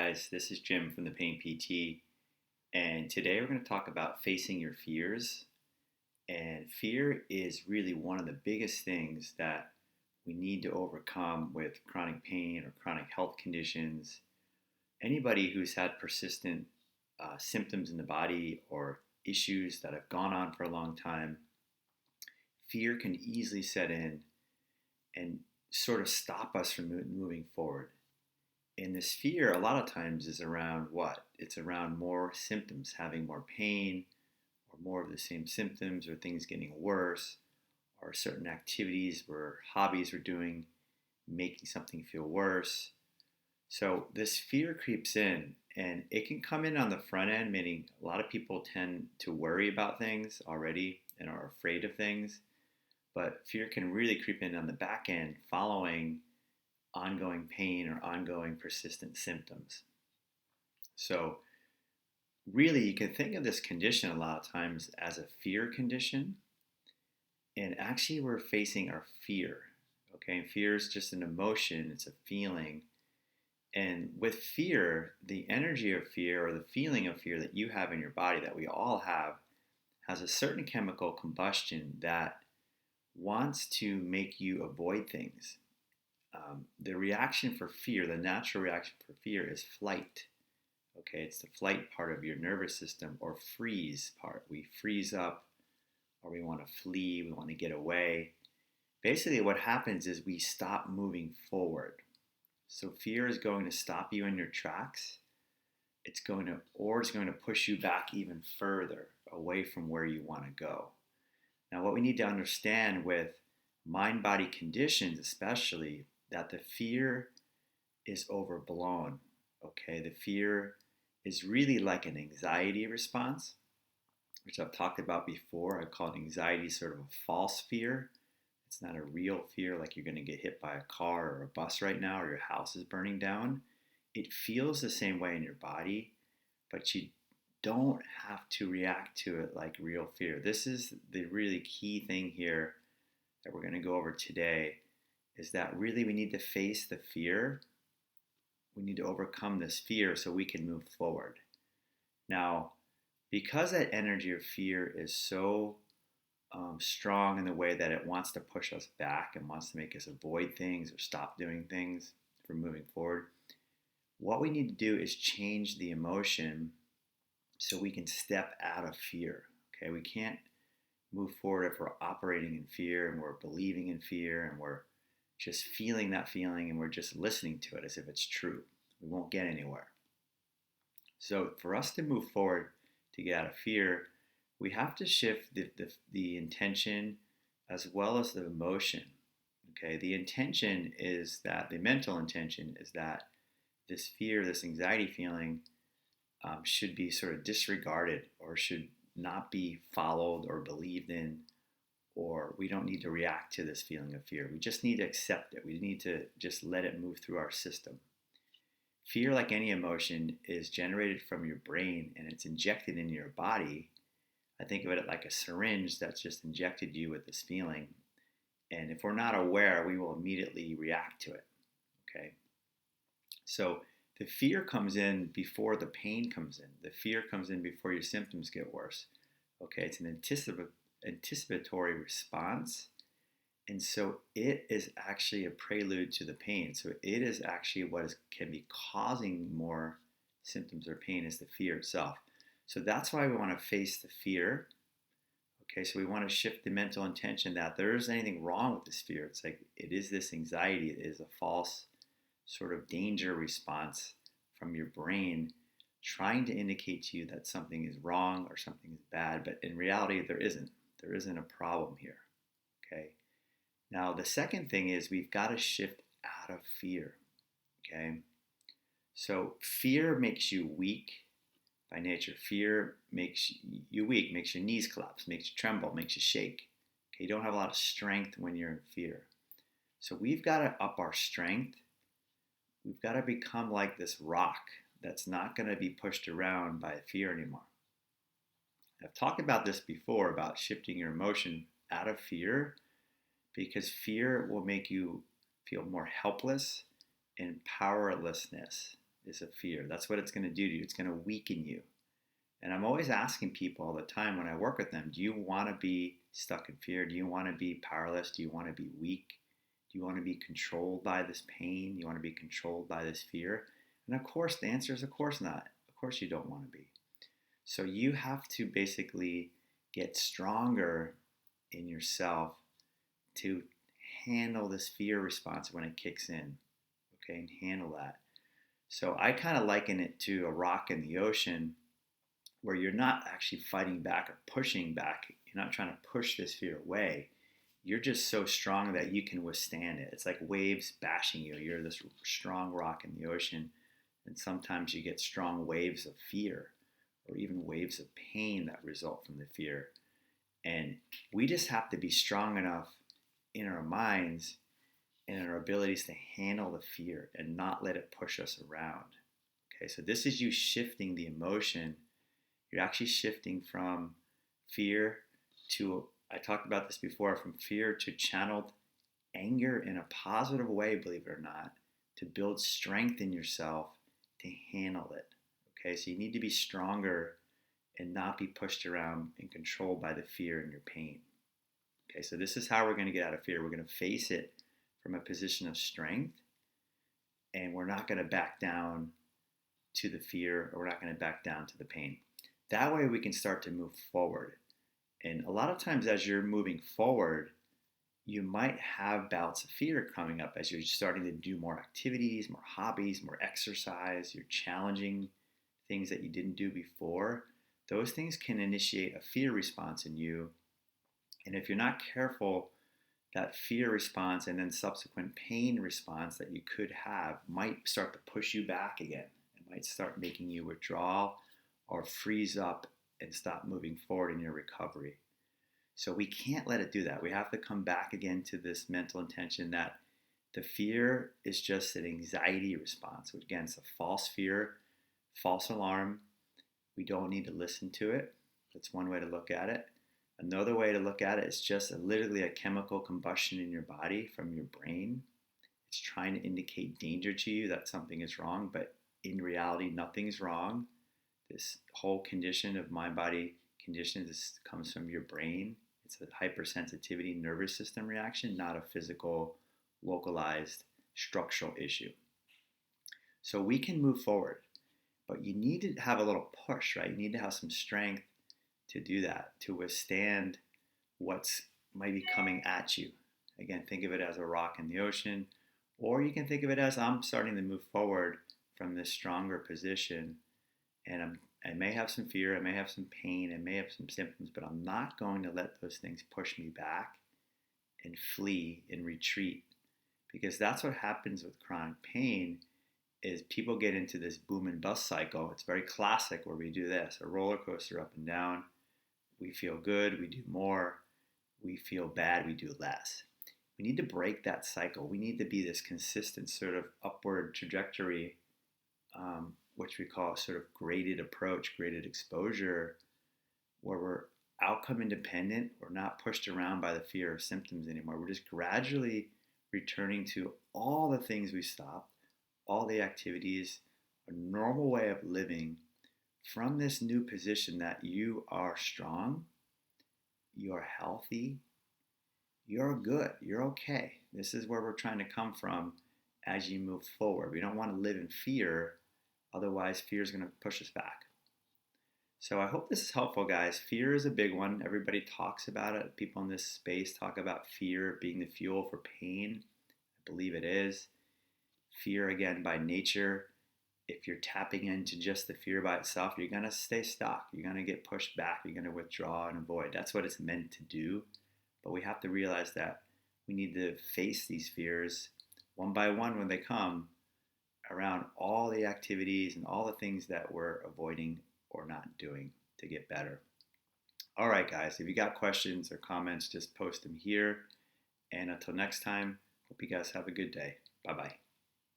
guys, this is Jim from the Pain PT, and today we're going to talk about facing your fears. And fear is really one of the biggest things that we need to overcome with chronic pain or chronic health conditions. Anybody who's had persistent symptoms in the body or issues that have gone on for a long time, fear can easily set in and sort of stop us from moving forward. And this fear, a lot of times, is around what? It's around more symptoms, having more pain, or more of the same symptoms, or things getting worse, or certain activities or hobbies we're doing making something feel worse. So this fear creeps in, and it can come in on the front end, meaning a lot of people tend to worry about things already and are afraid of things. But fear can really creep in on the back end following ongoing pain or ongoing persistent symptoms. So, really, you can think of this condition a lot of times as a fear condition. And actually, we're facing our fear. Okay, and fear is just an emotion, it's a feeling. And with fear, the energy of fear or the feeling of fear that you have in your body, that we all have, has a certain chemical combustion that wants to make you avoid things. The reaction for fear, the natural reaction for fear is flight. Okay, it's the flight part of your nervous system, or freeze part. We freeze up, or we want to flee, we want to get away. Basically, what happens is we stop moving forward. So fear is going to stop you in your tracks. It's going to push you back even further away from where you want to go. Now, what we need to understand with mind-body conditions, especially, that the fear is overblown. Okay, the fear is really like an anxiety response, which I've talked about before. I call anxiety sort of a false fear. It's not a real fear, like you're going to get hit by a car or a bus right now, or your house is burning down. It feels the same way in your body, but you don't have to react to it like real fear. This is the really key thing here that we're going to go over today, is that really we need to face the fear. We need to overcome this fear so we can move forward. Now, because that energy of fear is so strong in the way that it wants to push us back and wants to make us avoid things or stop doing things from moving forward, what we need to do is change the emotion so we can step out of fear. Okay, we can't move forward if we're operating in fear and we're believing in fear and we're just feeling that feeling and we're just listening to it as if it's true. We won't get anywhere. So for us to move forward, to get out of fear, we have to shift the intention as well as the emotion. Okay, the intention is that, the mental intention is that this fear, this anxiety feeling should be sort of disregarded, or should not be followed or believed in, or we don't need to react to this feeling of fear. We just need to accept it. We need to just let it move through our system. Fear, like any emotion, is generated from your brain and it's injected into your body. I think of it like a syringe that's just injected you with this feeling. And if we're not aware, we will immediately react to it. Okay? So the fear comes in before the pain comes in. The fear comes in before your symptoms get worse. Okay? It's an anticipatory response. And so it is actually a prelude to the pain. So it is actually what can be causing more symptoms or pain, is the fear itself. So that's why we want to face the fear. Okay, so we want to shift the mental intention that there isn't anything wrong with this fear. It's like it is this anxiety. It is a false sort of danger response from your brain trying to indicate to you that something is wrong or something is bad. But in reality, there isn't. There isn't a problem here. Okay. Now, the second thing is we've got to shift out of fear. Okay. So fear makes you weak. By nature, fear makes you weak, makes your knees collapse, makes you tremble, makes you shake. Okay, you don't have a lot of strength when you're in fear. So we've got to up our strength. We've got to become like this rock that's not going to be pushed around by fear anymore. I've talked about this before, about shifting your emotion out of fear, because fear will make you feel more helpless and powerlessness. is a fear. That's what it's going to do to you. It's going to weaken you. And I'm always asking people all the time when I work with them, do you want to be stuck in fear? Do you want to be powerless? Do you want to be weak? Do you want to be controlled by this pain? Do you want to be controlled by this fear? And of course, the answer is of course not. Of course you don't want to be. So you have to basically get stronger in yourself to handle this fear response when it kicks in, okay, and handle that. So I kind of liken it to a rock in the ocean where you're not actually fighting back or pushing back. You're not trying to push this fear away. You're just so strong that you can withstand it. It's like waves bashing you. You're this strong rock in the ocean, and sometimes you get strong waves of fear or even waves of pain that result from the fear. And we just have to be strong enough in our minds and in our abilities to handle the fear and not let it push us around. Okay, so this is you shifting the emotion. You're actually shifting from fear to, I talked about this before, from fear to channeled anger in a positive way, believe it or not, to build strength in yourself to handle it. Okay, so you need to be stronger and not be pushed around and controlled by the fear and your pain. Okay, so this is how we're going to get out of fear. We're going to face it from a position of strength, and we're not going to back down to the fear, or we're not going to back down to the pain. That way we can start to move forward. And a lot of times as you're moving forward, you might have bouts of fear coming up as you're starting to do more activities, more hobbies, more exercise, you're challenging things that you didn't do before. Those things can initiate a fear response in you. And if you're not careful, that fear response and then subsequent pain response that you could have might start to push you back again. It might start making you withdraw or freeze up and stop moving forward in your recovery. So we can't let it do that. We have to come back again to this mental intention that the fear is just an anxiety response. So again, it's a false fear, false alarm. We don't need to listen to it. That's one way to look at it. Another way to look at it is just literally a chemical combustion in your body from your brain. It's trying to indicate danger to you that something is wrong, but in reality, nothing's wrong. This whole condition of mind-body condition, this comes from your brain. It's a hypersensitivity nervous system reaction, not a physical, localized structural issue. So we can move forward, but you need to have a little push, right? You need to have some strength to do that, to withstand what's might be coming at you. Again, think of it as a rock in the ocean, or you can think of it as I'm starting to move forward from this stronger position, and I may have some fear, I may have some pain, I may have some symptoms, but I'm not going to let those things push me back and flee and retreat, because that's what happens with chronic pain. Is people get into this boom and bust cycle. It's very classic where we do this, a roller coaster up and down. We feel good, we do more. We feel bad, we do less. We need to break that cycle. We need to be this consistent sort of upward trajectory, which we call a sort of graded approach, graded exposure, where we're outcome independent. We're not pushed around by the fear of symptoms anymore. We're just gradually returning to all the things we stopped, all the activities, a normal way of living from this new position that you are strong, you're healthy, you're good, you're okay. This is where we're trying to come from as you move forward. We don't want to live in fear, otherwise fear is going to push us back. So I hope this is helpful, guys. Fear is a big one. Everybody talks about it. People in this space talk about fear being the fuel for pain. I believe it is. Fear, again, by nature, if you're tapping into just the fear by itself, you're going to stay stuck. You're going to get pushed back. You're going to withdraw and avoid. That's what it's meant to do. But we have to realize that we need to face these fears one by one when they come around all the activities and all the things that we're avoiding or not doing to get better. All right, guys, if you got questions or comments, just post them here. And until next time, hope you guys have a good day. Bye-bye.